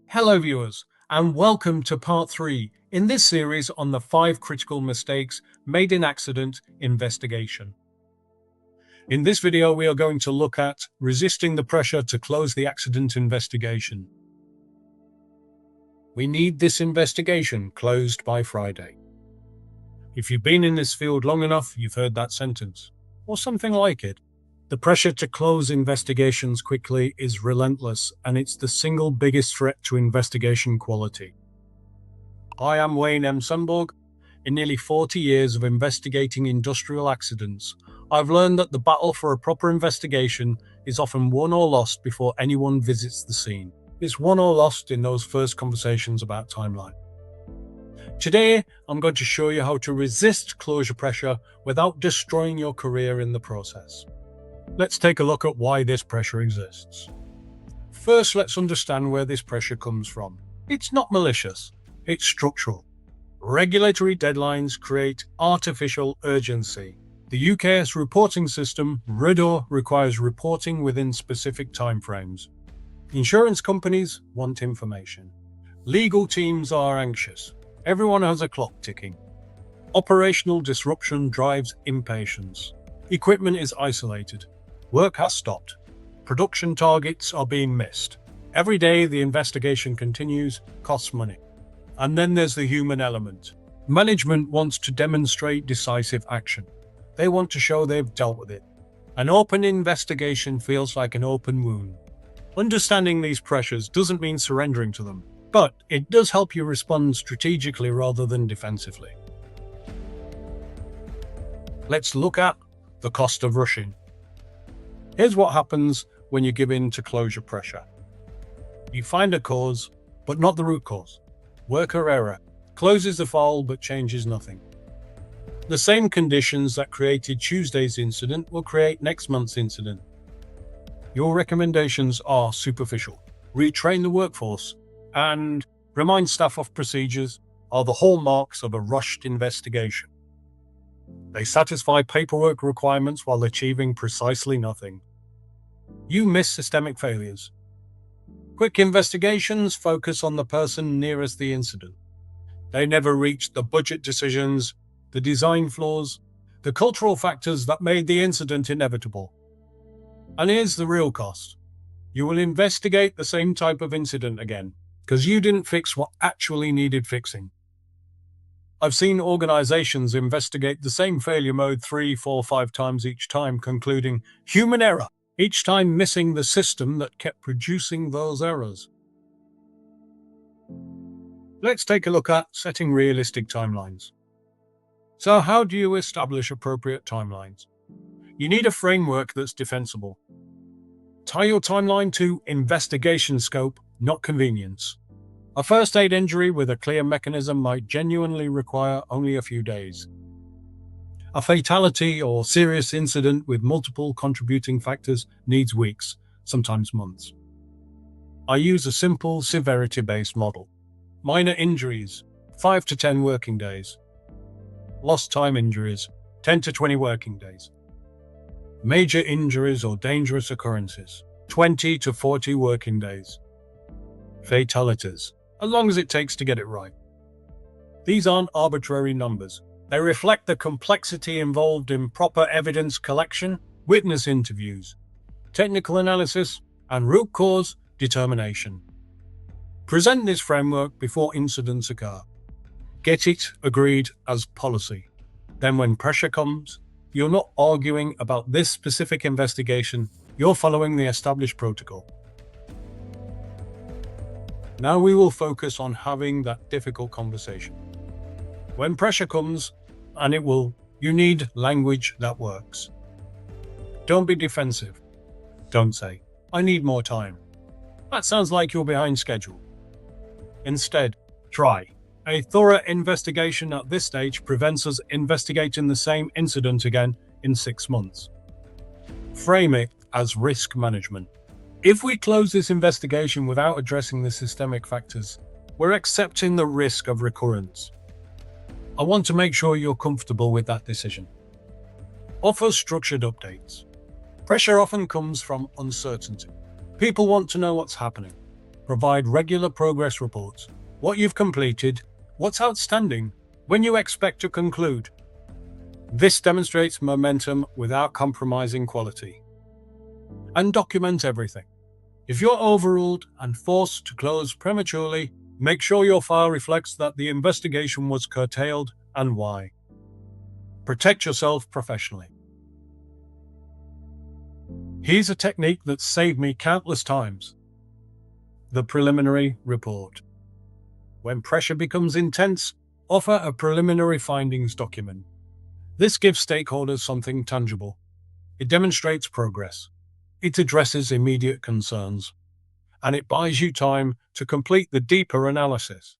Hello viewers, and welcome to part 3 in this series on the 5 critical mistakes made in accident investigation. In this video we are going to look at resisting the pressure to close the accident investigation. We need this investigation closed by Friday. If you've been in this field long enough, you've heard that sentence, or something like it. The pressure to close investigations quickly is relentless, and it's the single biggest threat to investigation quality. I am Wayne M. Sunborg. In nearly 40 years of investigating industrial accidents, I've learned that the battle for a proper investigation is often won or lost before anyone visits the scene. It's won or lost in those first conversations about timeline. Today, I'm going to show you how to resist closure pressure without destroying your career in the process. Let's take a look at why this pressure exists. First, let's understand where this pressure comes from. It's not malicious, it's structural. Regulatory deadlines create artificial urgency. The UK's reporting system, RIDDOR, requires reporting within specific timeframes. Insurance companies want information. Legal teams are anxious. Everyone has a clock ticking. Operational disruption drives impatience. Equipment is isolated. Work has stopped. Production targets are being missed. Every day the investigation continues, costs money. And then there's the human element. Management wants to demonstrate decisive action. They want to show they've dealt with it. An open investigation feels like an open wound. Understanding these pressures doesn't mean surrendering to them, but it does help you respond strategically rather than defensively. Let's look at the cost of rushing. Here's what happens when you give in to closure pressure. You find a cause, but not the root cause. Worker error closes the file but changes nothing. The same conditions that created Tuesday's incident will create next month's incident. Your recommendations are superficial. Retrain the workforce and remind staff of procedures are the hallmarks of a rushed investigation. They satisfy paperwork requirements while achieving precisely nothing. You miss systemic failures. Quick investigations focus on the person nearest the incident. They never reach the budget decisions, the design flaws, the cultural factors that made the incident inevitable. And here's the real cost. You will investigate the same type of incident again, because you didn't fix what actually needed fixing. I've seen organizations investigate the same failure mode 3, 4, 5 times each time, concluding human error, each time missing the system that kept producing those errors. Let's take a look at setting realistic timelines. So how do you establish appropriate timelines? You need a framework that's defensible. Tie your timeline to investigation scope, not convenience. A first aid injury with a clear mechanism might genuinely require only a few days. A fatality or serious incident with multiple contributing factors needs weeks, sometimes months. I use a simple severity-based model. Minor injuries, 5 to 10 working days. Lost time injuries, 10 to 20 working days. Major injuries or dangerous occurrences, 20 to 40 working days. Fatalities, as long as it takes to get it right. These aren't arbitrary numbers. They reflect the complexity involved in proper evidence collection, witness interviews, technical analysis, and root cause determination. Present this framework before incidents occur. Get it agreed as policy. Then when pressure comes, you're not arguing about this specific investigation, you're following the established protocol. Now we will focus on having that difficult conversation. When pressure comes, and it will, you need language that works. Don't be defensive. Don't say, I need more time. That sounds like you're behind schedule. Instead, try. A thorough investigation at this stage prevents us investigating the same incident again in 6 months. Frame it as risk management. If we close this investigation without addressing the systemic factors, we're accepting the risk of recurrence. I want to make sure you're comfortable with that decision. Offer structured updates. Pressure often comes from uncertainty. People want to know what's happening. Provide regular progress reports. What you've completed, what's outstanding, when you expect to conclude. This demonstrates momentum without compromising quality. And document everything. If you're overruled and forced to close prematurely, make sure your file reflects that the investigation was curtailed and why. Protect yourself professionally. Here's a technique that's saved me countless times. The preliminary report. When pressure becomes intense, offer a preliminary findings document. This gives stakeholders something tangible. It demonstrates progress. It addresses immediate concerns. And it buys you time to complete the deeper analysis.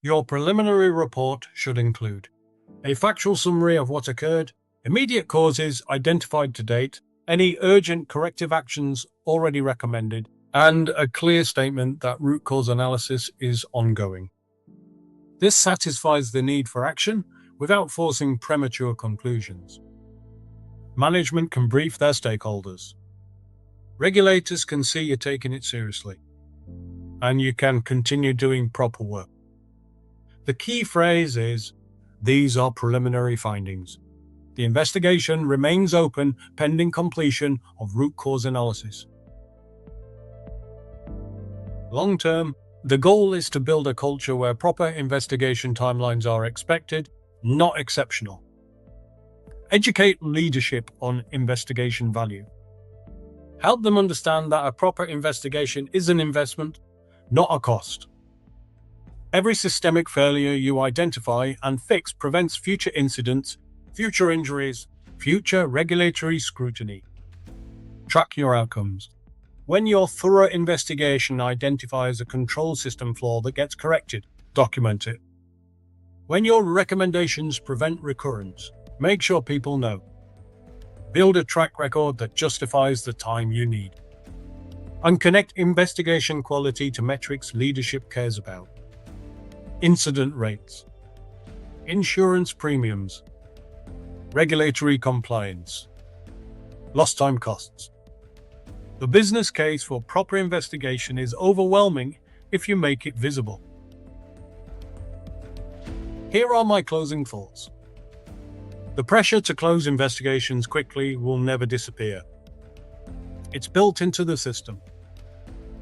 Your preliminary report should include a factual summary of what occurred, immediate causes identified to date, any urgent corrective actions already recommended, and a clear statement that root cause analysis is ongoing. This satisfies the need for action without forcing premature conclusions. Management can brief their stakeholders. Regulators can see you're taking it seriously, and you can continue doing proper work. The key phrase is, these are preliminary findings. The investigation remains open pending completion of root cause analysis. Long term, the goal is to build a culture where proper investigation timelines are expected, not exceptional. Educate leadership on investigation value. Help them understand that a proper investigation is an investment, not a cost. Every systemic failure you identify and fix prevents future incidents, future injuries, future regulatory scrutiny. Track your outcomes. When your thorough investigation identifies a control system flaw that gets corrected, document it. When your recommendations prevent recurrence, make sure people know. Build a track record that justifies the time you need. And connect investigation quality to metrics leadership cares about. Incident rates, insurance premiums, regulatory compliance, lost time costs. The business case for proper investigation is overwhelming if you make it visible. Here are my closing thoughts. The pressure to close investigations quickly will never disappear. It's built into the system.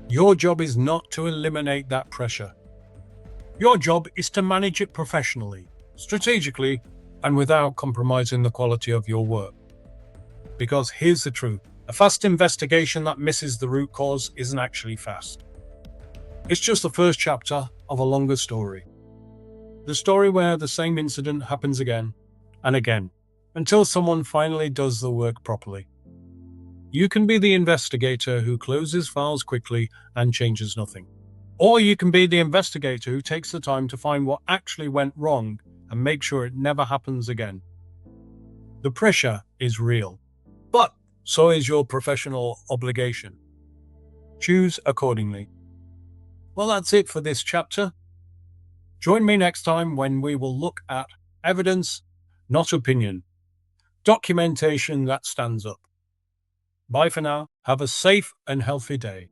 Your job is not to eliminate that pressure. Your job is to manage it professionally, strategically, and without compromising the quality of your work. Because here's the truth. A fast investigation that misses the root cause isn't actually fast. It's just the first chapter of a longer story. The story where the same incident happens again and again, until someone finally does the work properly. You can be the investigator who closes files quickly and changes nothing. Or you can be the investigator who takes the time to find what actually went wrong and make sure it never happens again. The pressure is real, but so is your professional obligation. Choose accordingly. Well, that's it for this chapter. Join me next time when we will look at evidence, not opinion. Documentation that stands up. Bye for now. Have a safe and healthy day.